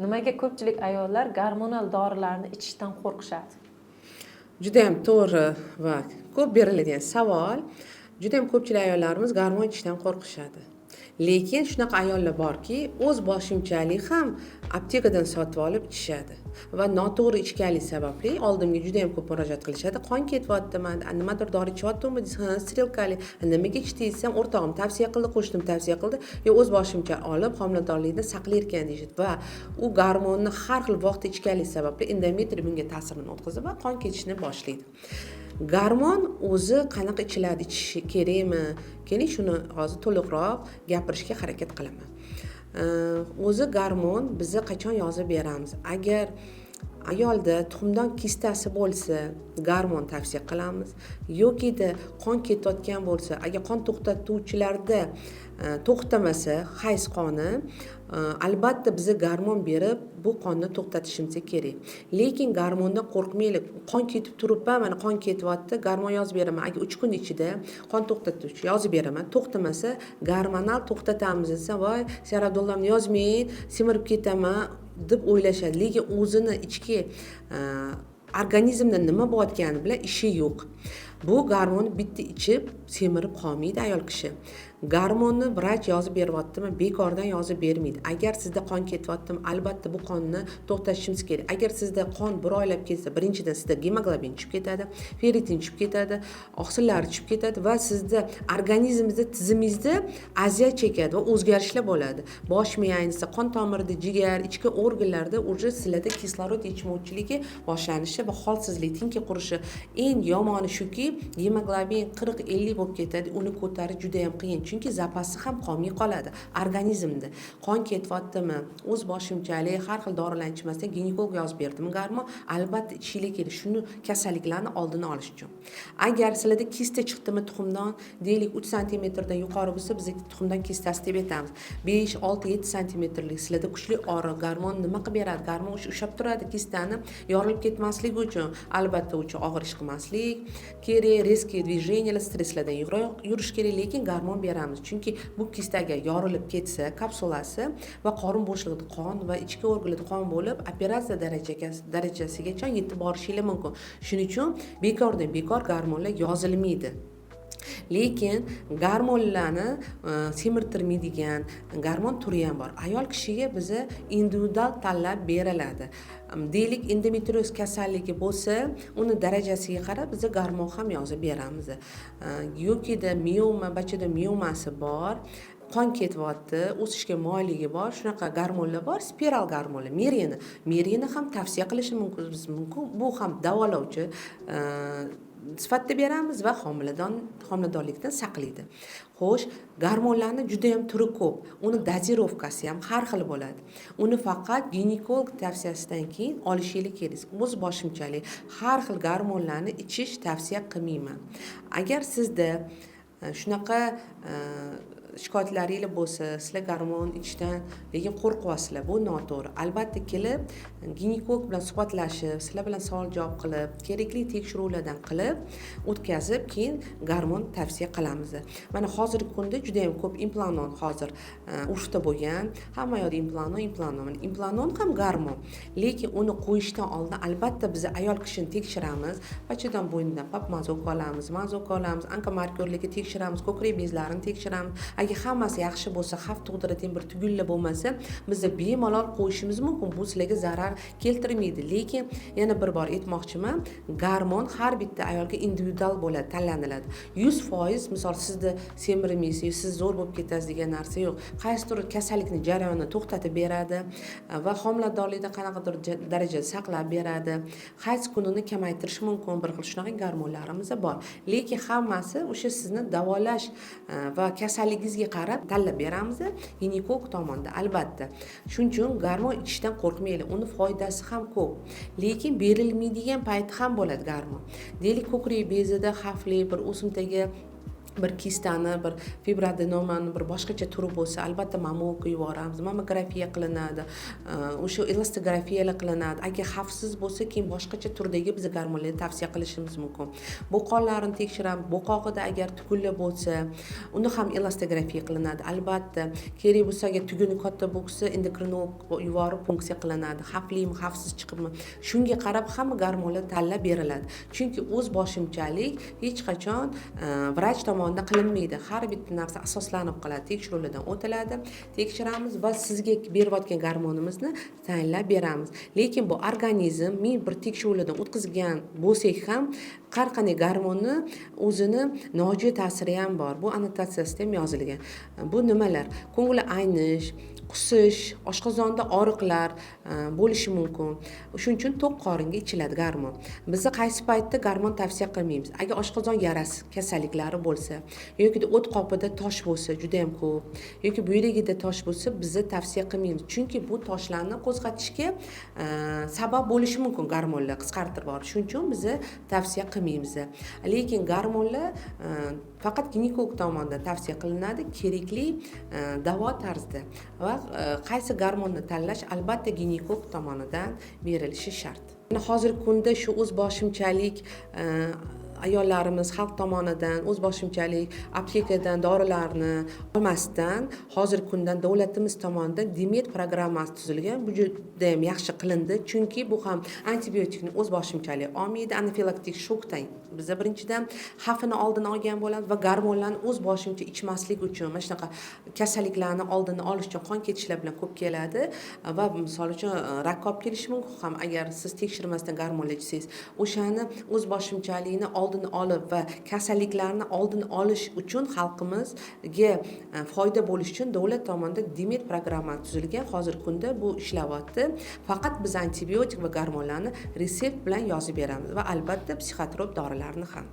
Nimaga ko'pchilik ayollar gormonal dorilarni ichishdan qo'rqishadi? Juda ham to'g'ri va ko'p beriladigan savol. Juda ham ko'pchilik ayollarimiz gormon ichishdan qo'rqishadi. Lekin shunaqa ayollar borki, o'z boshimchalik ham aptekadan sotib olib ichishadi va noto'g'ri ichganlik sababli oldimga juda ham ko'p murojaat qilishadi. Qon ketyaptimi, nimadir dori ichyaptimi desa, strelkali, nimaga ichdingiz desam, o'rtog'im tavsiya qildi, qo'shnim tavsiya qildi, yo o'z boshimcha olib homiladorlikni saqlar ekan deyishadi va u gormonni har xil vaqtda ichganlik sababli endometriy bunga ta'sirini o'tkazadi va qon ketishni boshlaydi. Gormon o'zi qanaqa ichiladi, ichish kerakmi? Keling, shuni hozir to'liqroq gapirishga harakat qilaman. O'zi gormon bizni qachon yozib beramiz? Agar ayolda tuxumdon kistasi bo'lsa, gormon tavsiya qilamiz. Yokida qon ketayotgan bo'lsa, agar qon to'xtatuvchilarda to'xtamasa hayz qoni, albatta bizni gormon berib bu qonni to'xtatishimiz kerak. Lekin gormondan qo'rqmaylik. Qon ketib turibman, mana qon ketyapti, gormon yozib beraman. Agar 3 kun ichida qon to'xtatuvchi yozib beraman, to'xtamasa gormonal to'xtatamiz desa, voy, Saradullarni yozmang, semirib ketaman deb o'ylashadi. Lekin o'zini ichki organizmda nima bo'layotgani bilan ishi yo'q. Bu gormonni bitta ichib semirib qolmaydi ayol kishi. Gormonni vrach yozib beryaptimi, bekordan yozib bermaydi. Agar sizda qon ketyaptimi, albatta bu qonni to'xtatishimiz kerak. Agar sizda qon bir oylab ketsa, birinchidan sizda gemoglobin tushib ketadi, ferritin tushib ketadi, oqsillar tushib ketadi va sizda organizmingizda, tizimingizda aziyat chekadi va o'zgarishlar bo'ladi. Bosh miya, ayniqsa qon tomirida, jigar, ichki organlarda уже sizlarda kislorod yetishmovchiligi boshlanishi va holsizlik, tinka qurishi. Eng yomoni shuki, gemoglobin 40-50 bo'lib ketadi, uni ko'tarish juda ham qiyin. Chunki zapasi ham qolmay qoladi organizmda. Qon ketyaptimi, o'z boshimchalik har xil dorilarni ichmasdan ginekolog yozib berdimi gormon, albatta ichishlik kerak. Shuni kasalliklarni oldini olish uchun. Agar sizlarda kista chiqdimi tuxumdan, deylik 3 cm dan yuqori bo'lsa, biz tuxumdan kistasi deb aytamiz. 5, 6, 7 cmlik sizlarda kuchli og'riq, gormon nima qilib beradi? Gormon ushlab turadi kistani yorilib ketmasligi uchun. Albatta uchun og'ir ish qilmaslik kerak, резкий движениялар, stresslardan yurish kerak, lekin gormon beramiz. Chunki bu kistaga yorilib ketsa, kapsulasi va qorin bo'shlig'ida qon va ichki organlarda qon bo'lib, operatsiya darajasigacha yetib borishingiz mumkin. Shuning uchun bekordan bekor gormonlar yozilmaydi. Lekin gormonlarni semirtirmaydigan gormon turi ham bor. Ayol kishiga biza individual tanlab beriladi. Deylik endometrioz kasalligi bo'lsa, uni darajasiga qarab biz gormon ham yozib beramiz. Yokida mioma, bachada miomasi bor, qon ketyapti, o'sishga moyilligi bor, shunaqa gormonlar bor, spiral gormonlar, Miriyani ham tavsiya qilishimiz mumkin. Bu ham davolovchi sifatida beramiz va homiladorlikdan saqlaydi. Xo'sh, gormonlarning juda ham turi ko'p. Uni dozirovkasi ham har xil bo'ladi. Uni faqat ginekolog tavsiyasidan keyin olishingiz kerak. O'z boshimchalik har xil gormonlarni ichish tavsiya qilmayman. Agar sizda shunaqa shikoyatlaringiz bo'lsa, sizlar gormon ichishdan lekin qo'rqyapsizlar, bu noto'g'ri. Albatta kelib ginekolog bilan suhbatlashib, sizlar bilan savol-javob qilib, kerakli tekshiruvlardan qilib, o'tkazib, keyin gormon tavsiya qilamiz. Mana hozirgi kunda juda ham ko'p implanon hozir urfda bo'lgan. Hamma yoqda implanon ham gormon. Lekin uni qo'yishdan oldin albatta biz ayol kishini tekshiramiz, pachadan bo'ynidan pap mazok olamiz, onkomarkerlarga tekshiramiz, ko'krak bezlarini tekshiramiz. Agar hammasi yaxshi bo'lsa, xavf tug'diradigan bir tugunlar bo'lmasa, biz bemalol qo'yishimiz mumkin. Bu sizlarga zarar keltirmaydi. Lekin yana bir bor aytmoqchiman, gormon har bitta ayolga individual bo'ladi, tanlaniladi. 100% misol sizda semirmaysiz, siz zo'r bo'lib ketasiz degan narsa yo'q. Qaysidir kasallikni jarayonini to'xtatib beradi va homiladorlikda qanaqadir darajada saqlab beradi. Hayz kunini kamaytirish mumkin. Bir xil shunaqa gormonlarimiz bor. Lekin hammasi o'sha sizni davolash va kasalligingizga qarab tanlab beramiz ginekolog tomonidan, albatta. Shuning uchun gormon ichishdan qo'rqmaylik. Uni foydasi ham ko'p. Lekin berilmaydigan payti ham bo'ladi gormon. Deylik ko'krak bezida xavfli bir o'simtaga bir kistani, bir fibradenomani bir boshqacha turi bo'lsa, albatta mammoga yuboramiz, mammografiya qilinadi, o'sha elostografiyalar qilinadi. Agar xavfsiz bo'lsa, keyin boshqacha turdagi biz gormonlarni tavsiya qilishimiz mumkin. Bo'qonlarini tekshiramiz, bo'qog'ida agar tugunlar bo'lsa, uni ham elostografiya qilinadi. Albatta, kerak bo'lsa, agar tuguni katta bo'lsa, endokrinolog yuborib funksiya qilinadi. Xavflimi, xavfsiz chiqibmi? Shunga qarab hamma gormonlar tanlab beriladi. Chunki o'z boshimchalik hech qachon vrach tomonidan qilinmaydi. Har bitta narsa asoslanib qoladi, tekshiruvlardan o'tiladi, tekshiramiz va sizga berayotgan gormonimizni tayinlab beramiz. Lekin bu organizm ming bir tekshiruvlardan o'tkazgan bo'lsak ham, har qanday gormonni o'zini nojo'ya ta'siri ham bor. Bu annotatsiyasida ham yozilgan. Bu nimalar? Ko'ngil aynish, qusish, oshqozonda og'riqlar bo'lishi mumkin. Shuning uchun to'q qoringa ichiladi gormon. Biz qaysi paytda gormon tavsiya qilmaymiz? Agar oshqozon yarasi kasalliklari bo'lsa, yoki o't qopida tosh bo'lsa, juda ham ko'p, yoki buyragida tosh bo'lsa, biz tavsiya qilmaymiz. Chunki bu toshlarni qo'zg'atishga sabab bo'lishi mumkin gormonlar qisqartirib borish. Shuning uchun biz tavsiya qilmaymiz. Lekin gormonlar faqat ginekolog tomonidan tavsiya qilinadi, kerakli davo tarzida va qaysi gormonni tanlash albatta ginekolog tomonidan berilishi shart. Hozirgi kunda shu o'zboshimchalik ayollarimiz xalq tomonidan o'zboshimchalik aptekadan dorilarni olmasdan hozirgi kundan davlatimiz tomonidan Demet programmasi tuzilgan. Bu juda ham yaxshi qilindi, chunki bu ham antibiotikni o'zboshimchalik olmaydi, anafilaktik shokdan biz birinchidan xavfini oldini olgan bo'lamiz va gormonlarni o'zboshimcha ichmaslik uchun mana shunaqa kasalliklarni oldini olish uchun qon ketishlar bilan ko'p keladi va misol uchun rak olib kelishi mumkin ham agar siz tekshirmasdan gormonlar ichsangiz. O'shani o'zboshimchalikni oldini olib va kasalliklarni oldini olish uchun xalqimizga foyda bo'lishi uchun davlat tomonidan Demet programmasi tuzilgan. Hozirgi kunda bu ishlayapti. Faqat biz antibiotik va gormonlarni retsept bilan yozib beramiz va albatta psixotrop dorilarni ham.